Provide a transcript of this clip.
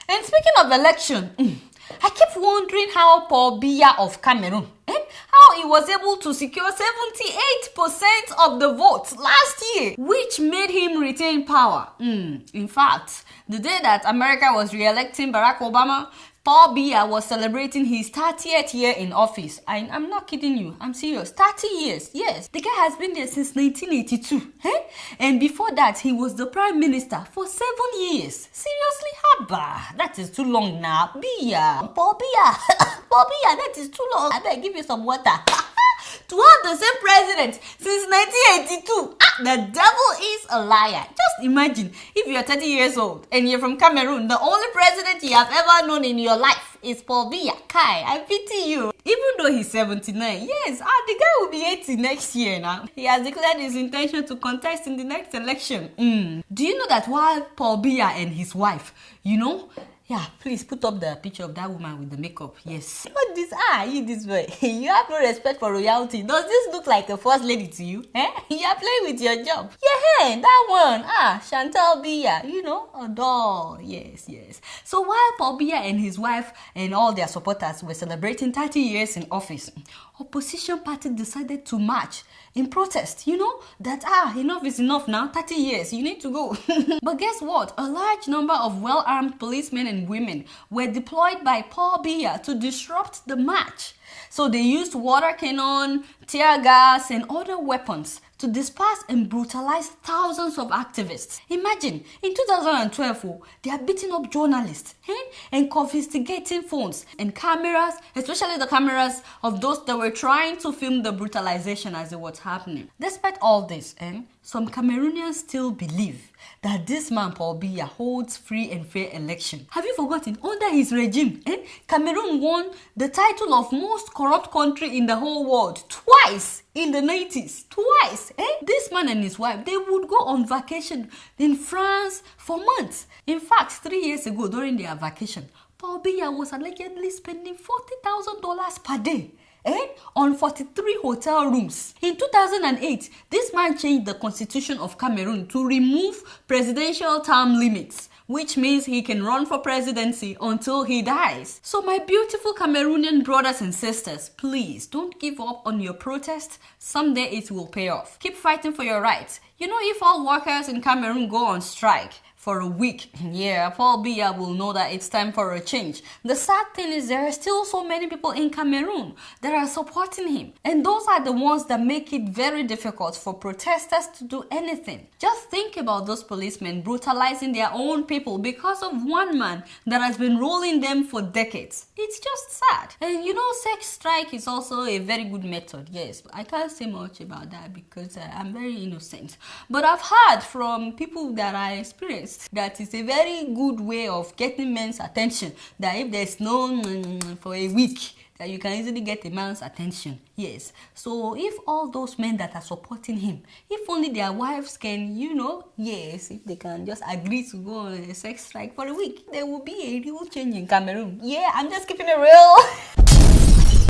And speaking of election, I keep wondering how Paul Biya of Cameroon, how he was able to secure 78% of the votes last year, which made him retain power. In fact, the day that America was re-electing Barack Obama, Paul Biya was celebrating his 30th year in office. I'm not kidding you. I'm serious. 30 years. Yes. The guy has been there since 1982. And before that, he was the prime minister for 7 years. Seriously? Haba. That is too long now. Biya. Paul Biya. Paul Biya, that is too long. I better give you some water. To have the same president since 1982. The devil is a liar. Just imagine if you're 30 years old and you're from Cameroon, the only president you have ever known in your life is Paul Biya. Kai, I pity you. Even though he's 79, yes, the guy will be 80 next year now. He has declared his intention to contest in the next election. Do you know that while Paul Biya and his wife, yeah, please put up the picture of that woman with the makeup. Yes. What this? You this way. You have no respect for royalty. Does this look like a first lady to you? You are playing with your job. Yeah, that one. Chantal Biya. Adore. Yes. So while Paul Biya and his wife and all their supporters were celebrating 30 years in office, opposition party decided to march in protest, that enough is enough now, 30 years, you need to go. But guess what? A large number of well-armed policemen and women were deployed by Paul Biya to disrupt the march. So they used water cannon, tear gas, and other weapons to disperse and brutalize thousands of activists. Imagine, in 2012, they are beating up journalists and confiscating phones and cameras, especially the cameras of those that were trying to film the brutalization as it was happening. Despite all this, some Cameroonians still believe that this man, Paul Biya, holds free and fair election. Have you forgotten? Under his regime, Cameroon won the title of most corrupt country in the whole world twice in the 90s. Twice. This man and his wife, they would go on vacation in France for months. In fact, 3 years ago during their vacation, Paul Biya was allegedly spending $40,000 per day on 43 hotel rooms. In 2008, this man changed the constitution of Cameroon to remove presidential term limits, which means he can run for presidency until he dies. So my beautiful Cameroonian brothers and sisters, please don't give up on your protest. Someday it will pay off. Keep fighting for your rights. If all workers in Cameroon go on strike for a week, Paul Biya will know that it's time for a change. The sad thing is there are still so many people in Cameroon that are supporting him. And those are the ones that make it very difficult for protesters to do anything. Just think about those policemen brutalizing their own people because of one man that has been ruling them for decades. It's just sad. And sex strike is also a very good method. Yes, I can't say much about that because I'm very innocent. But I've heard from people that I experienced that it's a very good way of getting men's attention. That if there's no for a week, that you can easily get a man's attention. Yes. So if all those men that are supporting him, if only their wives can, if they can just agree to go on a sex strike for a week, there will be a real change in Cameroon. Yeah, I'm just keeping it real.